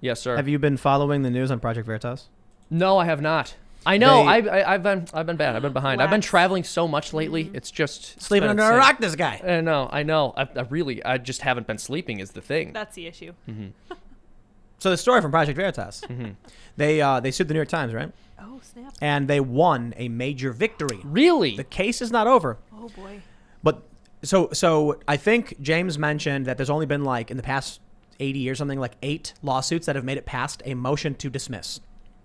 Yes, sir. Have you been following the news on Project Veritas? No, I have not. I know. I've been bad. I've been behind. I've been traveling so much lately. It's just Sleeping under a rock, this guy. I know. I just haven't been sleeping is the thing. That's the issue. So the story from Project Veritas, they sued the New York Times, right? Oh, snap. And they won a major victory. Really? The case is not over. Oh, boy. But so I think James mentioned that there's only been like in the past 80 years, something like 8 lawsuits that have made it past a motion to dismiss.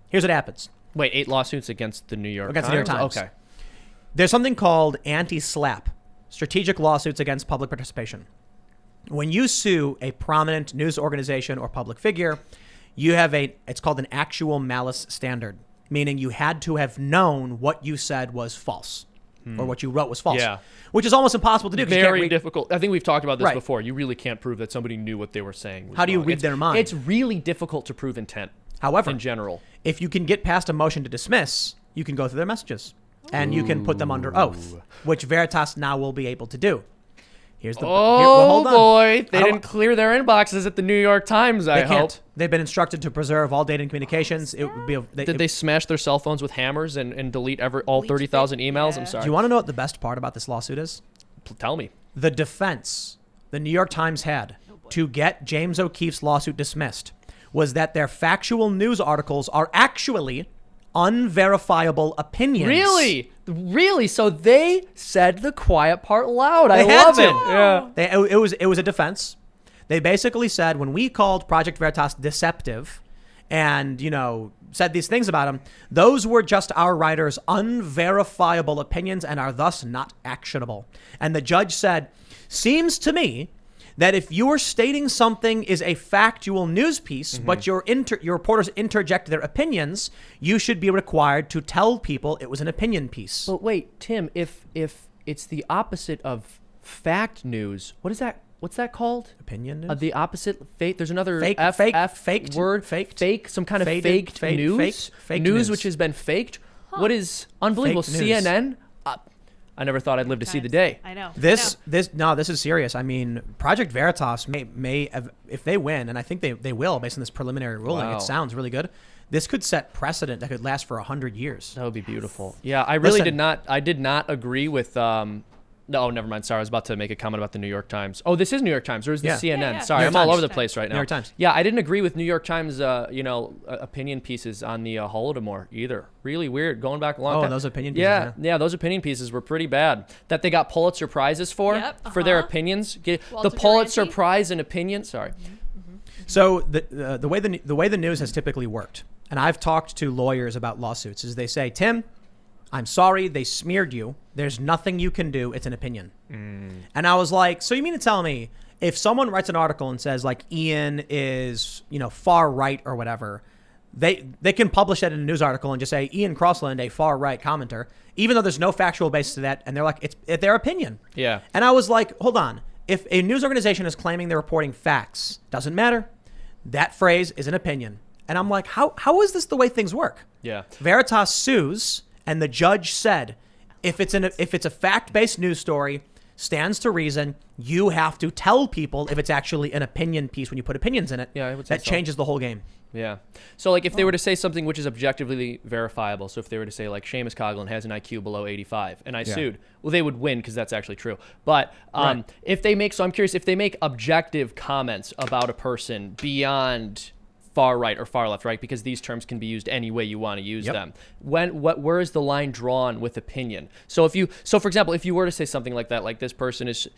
Here's what happens. Wait, 8 lawsuits against the New York Times? Against the New York Times. Okay. There's something called anti-SLAPP, strategic lawsuits against public participation. When you sue a prominent news organization or public figure, you have it's called an actual malice standard, meaning you had to have known what you said was false or what you wrote was false. Yeah. Which is almost impossible to do. Very difficult. I think we've talked about this Right. before. You really can't prove that somebody knew what they were saying was How do you wrong. read their mind? It's really difficult to prove intent. However, in general, if you can get past a motion to dismiss, you can go through their messages and you can put them under oath, which Veritas now will be able to do. Here's the hold on. Boy, they didn't clear their inboxes at the New York Times. I They hope. can't. They've been instructed to preserve all data and communications. It would be. Did they smash their cell phones with hammers and delete all 30,000 emails? Yeah. I'm sorry. Do you want to know what the best part about this lawsuit is? Tell me. The defense the New York Times had to get James O'Keefe's lawsuit dismissed was that their factual news articles are actually unverifiable opinions. Really? Really? So they said the quiet part loud. I They had love to. it. Yeah. It was a defense. They basically said when we called Project Veritas deceptive and, said these things about them, those were just our writers' unverifiable opinions and are thus not actionable. And the judge said, seems to me that if you're stating something is a factual news piece, but your reporters interject their opinions, you should be required to tell people it was an opinion piece. But wait, Tim, if it's the opposite of fact news, what is that? What's that called? Opinion news? The opposite fake. There's another Faked word. faked, Fake. Some kind of faded, faked news. faked news news. which has been faked. What is unbelievable? Fake news. CNN. I never thought I'd live to see the day. I know. This is serious. I mean, Project Veritas may have, if they win, and I think they will based on this preliminary ruling. Wow. It sounds really good. This could set precedent that could last for 100 years. That would be beautiful. Yeah, I really Listen. I did not agree with. No, never mind. Sorry, I was about to make a comment about the New York Times. Oh, this is New York Times, or is this Yeah. CNN? Yeah. Sorry, New I'm York all Times. over the place right now. New York Times. Yeah, I didn't agree with New York Times, opinion pieces on the Holodomor either. Really weird. Going back a long time. Those opinion pieces. Yeah, those opinion pieces were pretty bad. That they got Pulitzer Prizes for their opinions. The Walter Pulitzer Duranty. Prize in opinion. Sorry. So the way the news has typically worked, and I've talked to lawyers about lawsuits, is they say, Tim, I'm sorry they smeared you. There's nothing you can do. It's an opinion. And I was like, so you mean to tell me if someone writes an article and says like Ian is, far right or whatever, they can publish that in a news article and just say Ian Coughlin, a far right commenter, even though there's no factual basis to that. And they're like, it's their opinion. Yeah. And I was like, hold on. If a news organization is claiming they're reporting facts, doesn't matter. That phrase is an opinion. And I'm like, how is this the way things work? Yeah. Veritas sues, and the judge said, if it's a fact-based news story, stands to reason, you have to tell people if it's actually an opinion piece when you put opinions in it. Yeah, I would say that so. changes the whole game. Yeah. So like if they were to say something which is objectively verifiable, so if they were to say like Seamus Coughlin has an IQ below 85 and I sued, well, they would win because that's actually true. But Right. if they make, so I'm curious, if they make objective comments about a person beyond far right or far left, right? Because these terms can be used any way you want to use them. Where is the line drawn with opinion? So for example, if you were to say something like that, like this person is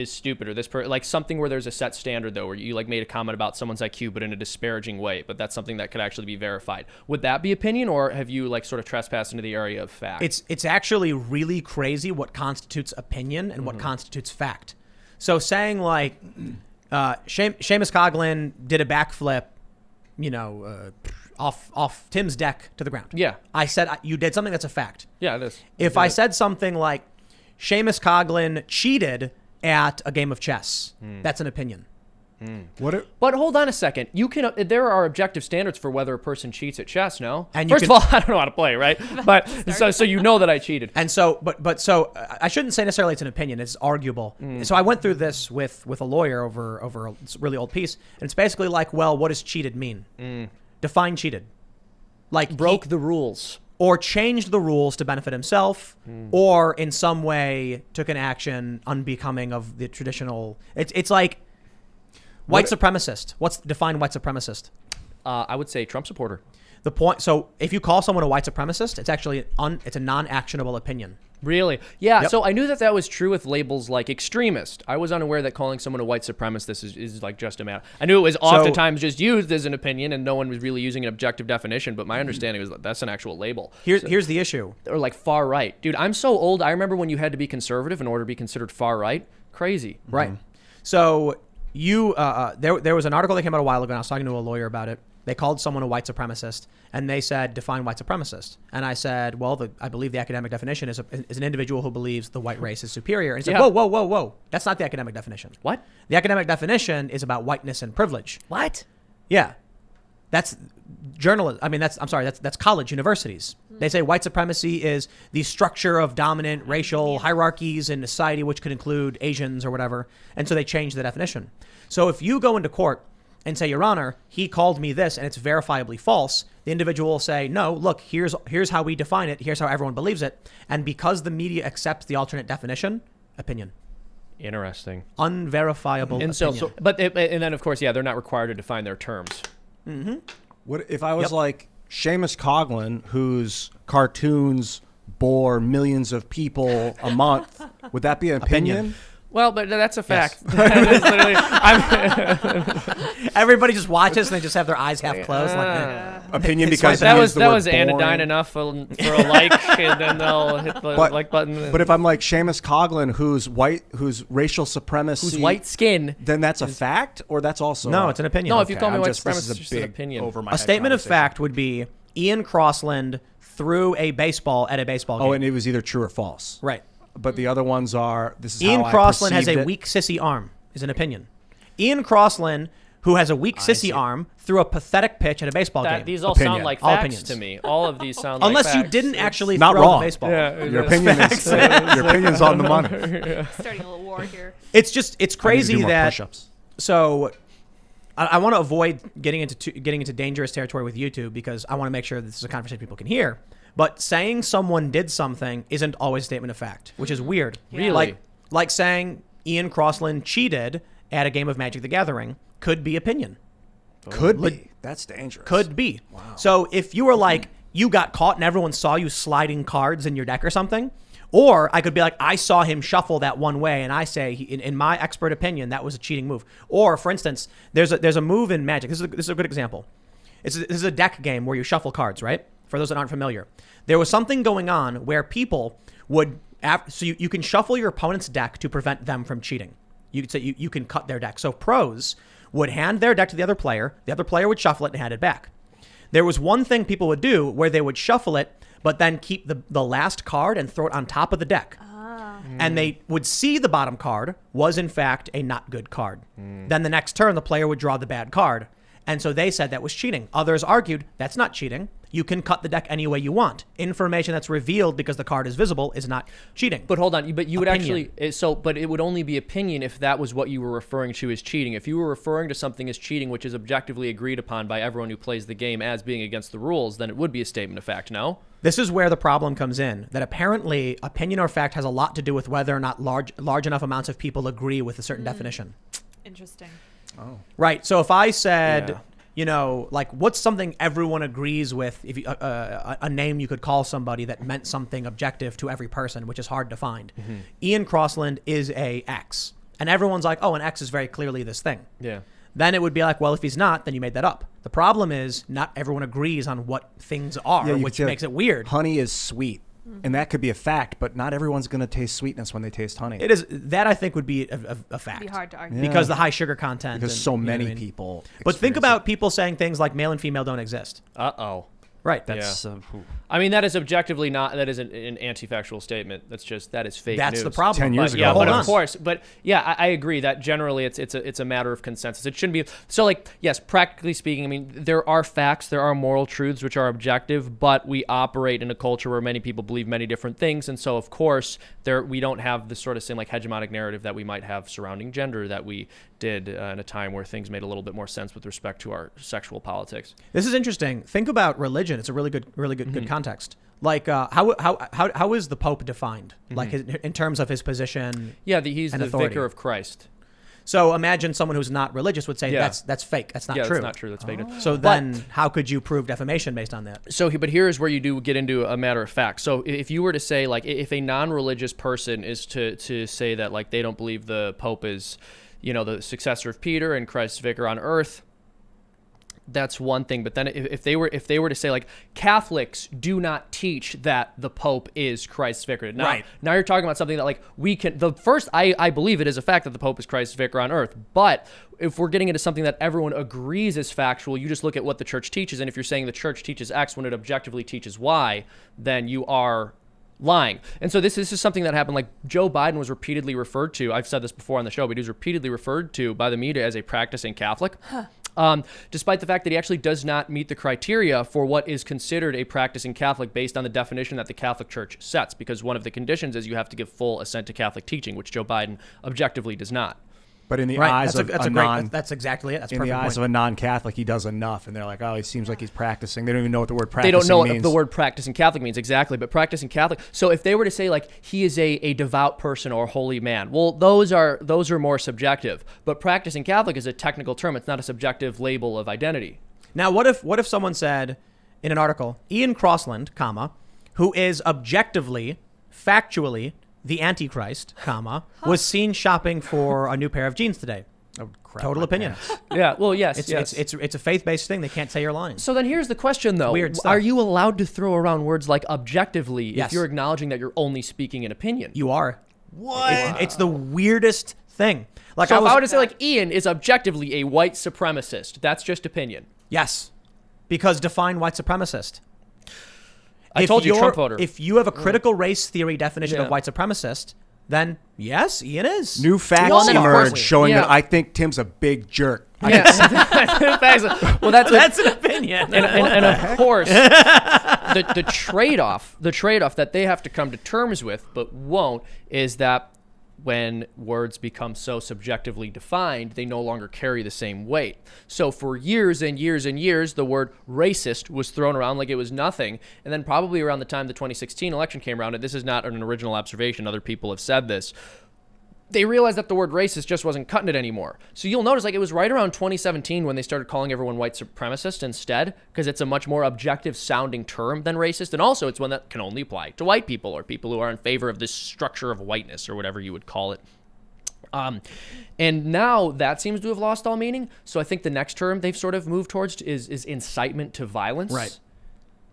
stupid, or this like something where there's a set standard though, where you like made a comment about someone's IQ, but in a disparaging way, but that's something that could actually be verified. Would that be opinion, or have you like sort of trespassed into the area of fact? It's actually really crazy what constitutes opinion and what constitutes fact. So saying like Seamus Coughlin did a backflip, off Tim's deck to the ground. Yeah. I said you did something that's a fact. Yeah, it is. If I said something like Seamus Coughlin cheated at a game of chess, that's an opinion. But hold on a second. There are objective standards for whether a person cheats at chess. No. And first of all, I don't know how to play, right? But so you know that I cheated. And so, so I shouldn't say necessarily it's an opinion. It's arguable. So I went through this with a lawyer over a really old piece, and it's basically like, well, what does cheated mean? Define cheated. Like Broke the rules. Or changed the rules to benefit himself, or in some way took an action unbecoming of the traditional. It's like white supremacist. Define white supremacist? I would say Trump supporter. The point. So if you call someone a white supremacist, it's actually it's a non-actionable opinion. Really? Yeah. Yep. So I knew that was true with labels like extremist. I was unaware that calling someone a white supremacist is like just a matter. I knew it was oftentimes just used as an opinion, and no one was really using an objective definition. But my understanding was that that's an actual label. Here's the issue. Or like far right, dude. I'm so old. I remember when you had to be conservative in order to be considered far right. Crazy. Right. So there was an article that came out a while ago, and I was talking to a lawyer about it. They called someone a white supremacist, and they said, define white supremacist. And I said, well, I believe the academic definition is an individual who believes the white race is superior. And he said, whoa. That's not the academic definition. What? The academic definition is about whiteness and privilege. What? Yeah. That's journalism. I mean, that's college, universities. They say white supremacy is the structure of dominant racial hierarchies in a society, which could include Asians or whatever. And so they changed the definition. So if you go into court and say, Your Honor, he called me this and it's verifiably false, the individual will say, no, look, here's how we define it. Here's how everyone believes it. And because the media accepts the alternate definition, opinion. Interesting. Unverifiable and opinion. And then, of course, they're not required to define their terms. Mm-hmm. What if I was like Seamus Coughlin, whose cartoons bore millions of people a month? Would that be an opinion? Well, but that's a fact. Yes. That is literally, everybody just watches and they just have their eyes half closed. Opinion because that was anodyne enough for a like, and then they'll hit the like button. But if I'm like Seamus Coughlin, who's white, who's racial supremacy, who's white skin, then that's a fact, or that's also no, it's an opinion. No, if you call me white this supremacist, is it's just an opinion. Over my a statement of fact would be Ian Crossland threw a baseball at a baseball game. Oh, and it was either true or false. Right. But the other ones are, this is Ian how Crossland I has a perceived it. weak sissy arm, is an opinion. Ian Crossland, who has a weak sissy arm, threw a pathetic pitch at a baseball game. These all Opinion. sound like All facts opinions. to me. All of these sound Unless like you facts. didn't actually not throw wrong. the baseball. Yeah, Your opinion is your opinion's on the money. Starting a little war here. It's I need to crazy do more that. push-ups. So I want to avoid getting into dangerous territory with YouTube because I want to make sure this is a conversation people can hear. But saying someone did something isn't always a statement of fact, which is weird. Really? Like saying Ian Crossland cheated at a game of Magic the Gathering could be opinion. Could be. That's dangerous. Could be. Wow. So if you were like, you got caught and everyone saw you sliding cards in your deck or something, or I could be like, I saw him shuffle that one way, and I say, in my expert opinion, that was a cheating move. Or, for instance, there's a move in Magic. This is a good example. This is a deck game where you shuffle cards, right? For those that aren't familiar. There was something going on where people would... So you can shuffle your opponent's deck to prevent them from cheating. You could say you can cut their deck. So pros would hand their deck to the other player would shuffle it and hand it back. There was one thing people would do where they would shuffle it, but then keep the last card and throw it on top of the deck. And they would see the bottom card was in fact a not good card. Then the next turn, the player would draw the bad card. And so they said that was cheating. Others argued that's not cheating. You can cut the deck any way you want. Information that's revealed because the card is visible is not cheating. But hold on, but you would Opinion. actually but it would only be opinion if that was what you were referring to as cheating. If you were referring to something as cheating, which is objectively agreed upon by everyone who plays the game as being against the rules, then it would be a statement of fact. No. This is where the problem comes in. That apparently opinion or fact has a lot to do with whether or not large enough amounts of people agree with a certain definition. Interesting. Oh. Right. So if I said. Yeah. You know, like what's something everyone agrees with? If you, a name you could call somebody that meant something objective to every person, which is hard to find. Ian Crossland is a X, and everyone's like, oh, an X is very clearly this thing. Yeah. Then it would be like, well, if he's not, then you made that up. The problem is not everyone agrees on what things are, you which could say, makes it weird. Honey is sweet. And that could be a fact, but not everyone's going to taste sweetness when they taste honey. It is that I think would be a fact. It'd be hard to argue. Yeah. Because the high sugar content. Because and, so you know many what I mean? people. But think experience about people saying things like male and female don't exist. Uh-oh. Right. That's I mean, that is objectively not. That is an anti-factual statement. That is fake That's news. the problem. 10 years But, ago. yeah, Hold but on. of course, I agree that generally it's a matter of consensus. It shouldn't be so. Like, yes, practically speaking, I mean, there are facts, there are moral truths which are objective, but we operate in a culture where many people believe many different things, and so of course, we don't have the sort of same like hegemonic narrative that we might have surrounding gender that we did in a time where things made a little bit more sense with respect to our sexual politics. This is interesting. Think about religion. It's a really good context. Like, how is the Pope defined? Like, in terms of his position? Yeah, he's and the authority. vicar of Christ. So imagine someone who's not religious would say Yeah. that's fake. That's not true. That's not true. That's fake news. So then, how could you prove defamation based on that? But here's where you do get into a matter of fact. So if you were to say, like, if a non-religious person is to say that, like, they don't believe the Pope is, the successor of Peter and Christ's vicar on earth, that's one thing. But then if they were to say, like, Catholics do not teach that the Pope is Christ's vicar. Now you're talking about something that, like, we can. The first, I believe it is a fact that the Pope is Christ's vicar on earth. But if we're getting into something that everyone agrees is factual, you just look at what the church teaches. And if you're saying the church teaches X when it objectively teaches Y, then you are lying. And so this is something that happened. Like, Joe Biden was repeatedly referred to. I've said this before on the show, but he was repeatedly referred to by the media as a practicing Catholic. Despite the fact that he actually does not meet the criteria for what is considered a practicing Catholic based on the definition that the Catholic Church sets, because one of the conditions is you have to give full assent to Catholic teaching, which Joe Biden objectively does not. But in the Right. eyes That's of that's exactly it. That's in perfect the eyes point. of a non-Catholic, he does enough, and they're like, oh, he seems like he's practicing. They don't even know what the word They practicing don't know means. what the word practicing Catholic means exactly, but practicing Catholic. So if they were to say, like, he is a devout person or holy man, well, those are more subjective. But practicing Catholic is a technical term. It's not a subjective label of identity. Now, what if someone said in an article, Ian Crossland, who is objectively, factually the Antichrist, was seen shopping for a new pair of jeans today. Oh, crap, Total my opinion. pants. Yeah, well, yes. It's a faith-based thing. They can't say you're lying. So then here's the question, though. Weird stuff. Are you allowed to throw around words like objectively Yes. if you're acknowledging that you're only speaking an opinion? You are. What? It's the weirdest thing. Like, So if I were to say, like, Ian is objectively a white supremacist, that's just opinion. yes, because define white supremacist. I told you, Trump voter. If you have a critical race theory definition Yeah. of white supremacist, then yes, Ian is. New facts Well, then, of course, emerge showing yeah. that I think Tim's a big jerk. Yeah. Well, That's an opinion. and of course, the trade-off that they have to come to terms with, but won't, is that when words become so subjectively defined, they no longer carry the same weight. So for years and years and years, the word racist was thrown around like it was nothing. And then probably around the time the 2016 election came around, and this is not an original observation, other people have said this, they realized that the word racist just wasn't cutting it anymore. So you'll notice, like, it was right around 2017 when they started calling everyone white supremacist instead, because it's a much more objective sounding term than racist. And also it's one that can only apply to white people or people who are in favor of this structure of whiteness or whatever you would call it. And now that seems to have lost all meaning. So I think the next term they've sort of moved towards is incitement to violence. Right.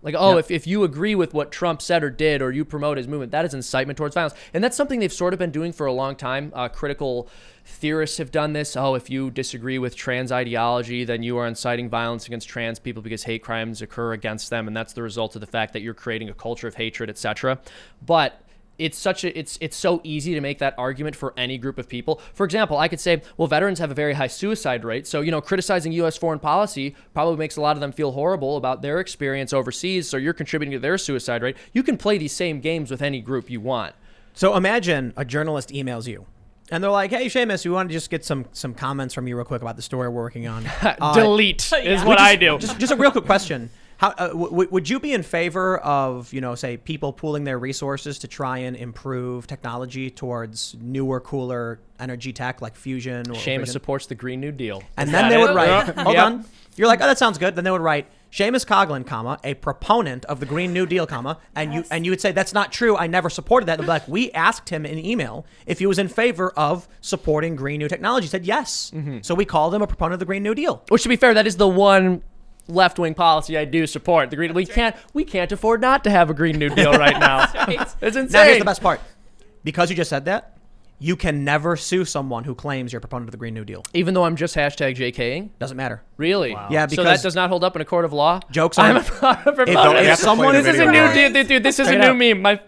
Like, if you agree with what Trump said or did, or you promote his movement, that is incitement towards violence. And that's something they've sort of been doing for a long time. Critical theorists have done this. Oh, if you disagree with trans ideology, then you are inciting violence against trans people because hate crimes occur against them. And that's the result of the fact that you're creating a culture of hatred, etc. But it's so easy to make that argument for any group of people. For example, I could say, well, veterans have a very high suicide rate. So, criticizing U.S. foreign policy probably makes a lot of them feel horrible about their experience overseas. So you're contributing to their suicide rate. You can play these same games with any group you want. So imagine a journalist emails you. And they're like, hey, Seamus, we want to just get some comments from you real quick about the story we're working on. Delete is what I do. Just a real quick question. How would you be in favor of, say, people pooling their resources to try and improve technology towards newer, cooler energy tech like fusion? Or Seamus fission? supports the Green New Deal. And then they would write, hold on. You're like, oh, that sounds good. Then they would write, Seamus Coughlin, a proponent of the Green New Deal, and you would say, that's not true. I never supported that. They'd be like, we asked him in email if he was in favor of supporting green new technology. He said yes. Mm-hmm. So we called him a proponent of the Green New Deal. Which, to be fair, that is the one left-wing policy I do support. The green. We can't afford not to have a Green New Deal right now. Right. It's insane. Now here's the best part. Because you just said that, you can never sue someone who claims you're a proponent of the Green New Deal. Even though I'm just hashtag JKing? Doesn't matter. Really? Yeah, so that because does not hold up in a court of law? jokes I'm are... a proponent. if someone... This is a new dude. This is a new meme.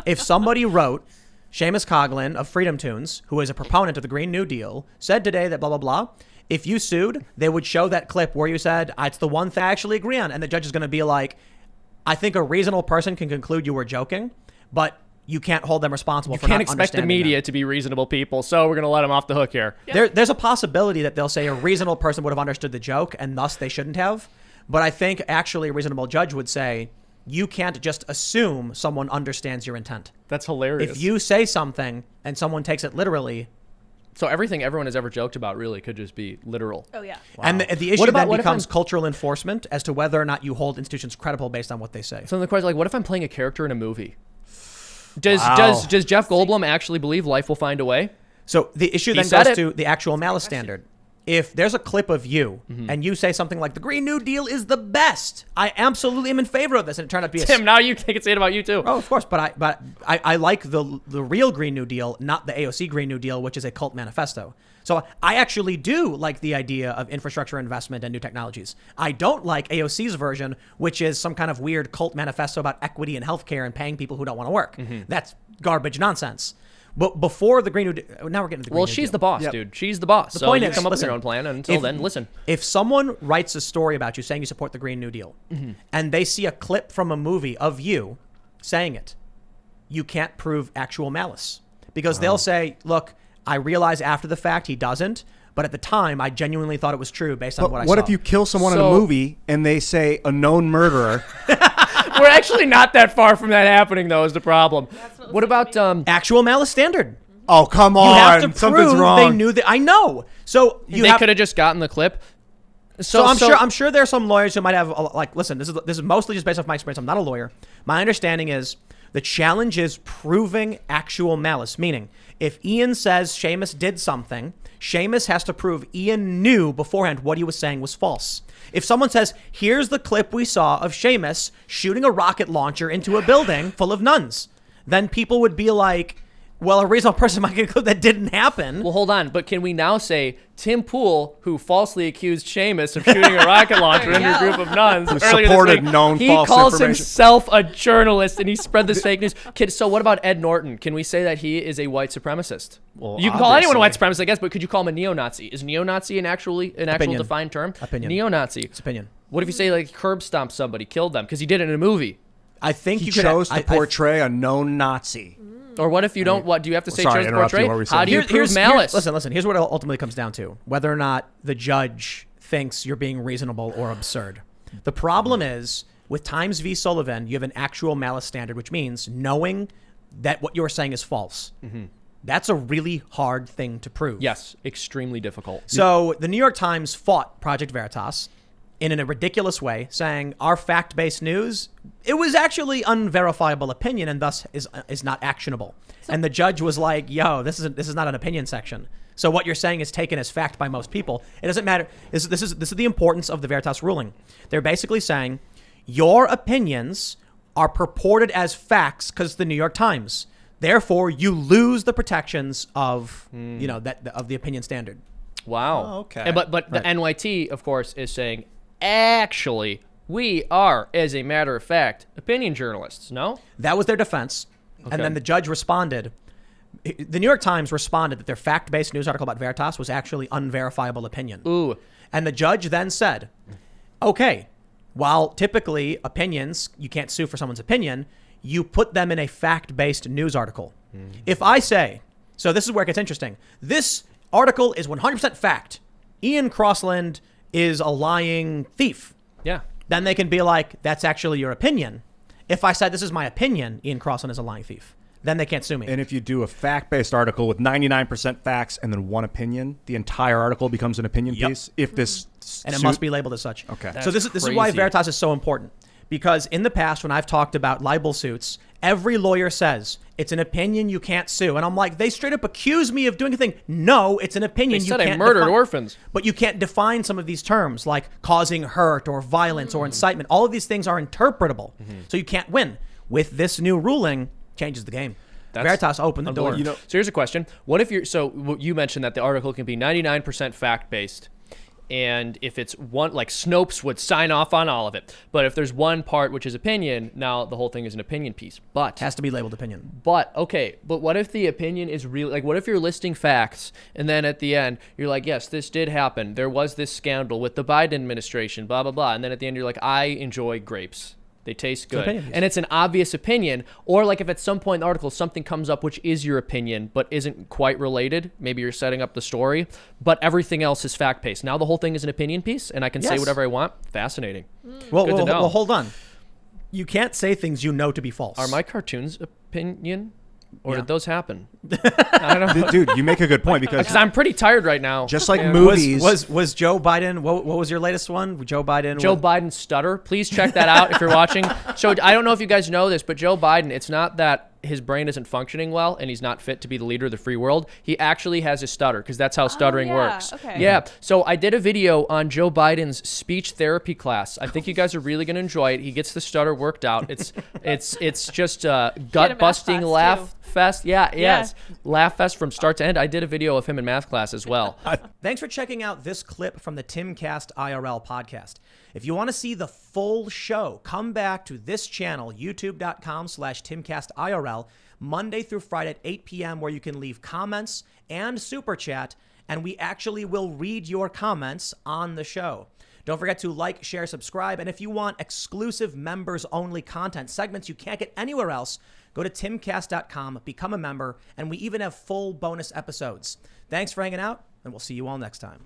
If somebody wrote, Seamus Coughlin of Freedom Tunes, who is a proponent of the Green New Deal, said today that blah, blah, blah. If you sued, they would show that clip where you said, it's the one thing I actually agree on. And the judge is going to be like, I think a reasonable person can conclude you were joking, but you can't hold them responsible for not understanding. You can't expect the media to be reasonable people, so we're going to let them off the hook here. There's a possibility that they'll say a reasonable person would have understood the joke and thus they shouldn't have. But I think actually a reasonable judge would say, you can't just assume someone understands your intent. That's hilarious. If you say something and someone takes it literally... So everything everyone has ever joked about really could just be literal. Oh, yeah. Wow. And the issue then becomes cultural enforcement as to whether or not you hold institutions credible based on what they say. So the question, like, what if I'm playing a character in a movie? Does Jeff Goldblum actually believe life will find a way? So the issue then goes to the actual malice standard. If there's a clip of you and you say something like, the Green New Deal is the best, I absolutely am in favor of this, and it turned out to be Tim, now you can say it about you too. Oh, of course, but I like the real Green New Deal, not the AOC Green New Deal, which is a cult manifesto. So I actually do like the idea of infrastructure investment and new technologies. I don't like AOC's version, which is some kind of weird cult manifesto about equity in healthcare and paying people who don't want to work. That's garbage nonsense. But before the Green New Deal, now we're getting to the Green New Deal. Well, she's the boss, dude. She's the boss. The point you is, come up with listen, your own plan, and until then, listen. If someone writes a story about you saying you support the Green New Deal, and they see a clip from a movie of you saying it, you can't prove actual malice. Because they'll say, look, I realize after the fact he doesn't, but at the time, I genuinely thought it was true based on what I saw. What if you kill someone in a movie and they say a known murderer? We're actually not that far from that happening, though, is the problem. What about actual malice standard? Oh, come on. You have to Something's prove wrong. they knew that. I know. So they could have just gotten the clip. So I'm sure there are some lawyers who might have listen, this is mostly just based off my experience. I'm not a lawyer. My understanding is the challenge is proving actual malice, meaning if Ian says Seamus did something, Seamus has to prove Ian knew beforehand what he was saying was false. If someone says, here's the clip we saw of Seamus shooting a rocket launcher into a building full of nuns, then people would be like, well, a reasonable person might conclude that didn't happen. Well, hold on. But can we now say Tim Pool, who falsely accused Seamus of shooting a rocket launcher into a group of nuns, who earlier supported this week, known he false calls information. himself a journalist and he spread this fake news. So what about Ed Norton? Can we say that he is a white supremacist? Well, you can call anyone a white supremacist, I guess, but could you call him a neo-Nazi? Is neo-Nazi an actual defined term? Opinion. Neo-Nazi. It's opinion. What if you say like curb stomped somebody, killed them because he did it in a movie? I think he you chose to portray a known Nazi. Or what if you don't? What do you have to say? Sorry, Chose to portray? How do you prove malice? Listen. Here's what it ultimately comes down to: whether or not the judge thinks you're being reasonable or absurd. The problem is with Times v. Sullivan, you have an actual malice standard, which means knowing that what you're saying is false. That's a really hard thing to prove. Yes, extremely difficult. So the New York Times fought Project Veritas in a ridiculous way, saying our fact-based news, it was actually unverifiable opinion and thus is not actionable. And the judge was like, yo, this is not an opinion section. So what you're saying is taken as fact by most people. It doesn't matter. This is the importance of the Veritas ruling. They're basically saying your opinions are purported as facts because the New York Times. Therefore, you lose the protections of of the opinion standard. Wow. Oh, okay. But the NYT, of course, is saying, actually, we are, as a matter of fact, opinion journalists, no? That was their defense. Okay. And then the judge responded. The New York Times responded that their fact-based news article about Veritas was actually unverifiable opinion. Ooh. And the judge then said, okay, while typically opinions, you can't sue for someone's opinion, you put them in a fact-based news article. If I say, so this is where it gets interesting, this article is 100% fact. Ian Crossland is a lying thief. Yeah. Then they can be like, that's actually your opinion. If I said this is my opinion, Ian Crossland is a lying thief, then they can't sue me. And if you do a fact-based article with 99% facts and then one opinion, the entire article becomes an opinion piece. If this and it must be labeled as such. Okay. So this is why Veritas is so important. Because in the past, when I've talked about libel suits, every lawyer says, it's an opinion, you can't sue. And I'm like, they straight up accuse me of doing a thing. No, it's an opinion. They said I murdered orphans. But you can't define some of these terms like causing hurt or violence or incitement. All of these things are interpretable. So you can't win. With this new ruling, changes the game. Veritas opened the door. You know, So here's a question. What if you mentioned that the article can be 99% fact-based, and if it's one, like Snopes would sign off on all of it. But if there's one part which is opinion, now the whole thing is an opinion piece. But has to be labeled opinion. But what if the opinion is real? Like, what if you're listing facts and then at the end you're like, yes, this did happen. There was this scandal with the Biden administration, blah, blah, blah. And then at the end you're like, I enjoy grapes. They taste good. And it's an obvious opinion. Or like if at some point in the article something comes up which is your opinion but isn't quite related, maybe you're setting up the story, but everything else is fact-based. Now the whole thing is an opinion piece and I can say whatever I want. Fascinating. Well, hold on. You can't say things you know to be false. Are my cartoons opinion? Or did those happen? I don't know. dude, you make a good point because I'm pretty tired right now. just like movies. Was Joe Biden, what was your latest one? Joe Biden's stutter. Please check that out if you're watching. So I don't know if you guys know this, but Joe Biden, it's not that his brain isn't functioning well and he's not fit to be the leader of the free world. He actually has a stutter because that's how stuttering works. Okay. Yeah. So I did a video on Joe Biden's speech therapy class. I think you guys are really going to enjoy it. He gets the stutter worked out. It's just gut busting laugh fest. Yeah. Yes. Laugh fest from start to end. I did a video of him in math class as well. Thanks for checking out this clip from the Timcast IRL podcast. If you want to see the full show, come back to this channel, youtube.com/TimcastIRL, Monday through Friday at 8 p.m., where you can leave comments and super chat, and we actually will read your comments on the show. Don't forget to like, share, subscribe, and if you want exclusive members-only content, segments you can't get anywhere else, go to timcast.com, become a member, and we even have full bonus episodes. Thanks for hanging out, and we'll see you all next time.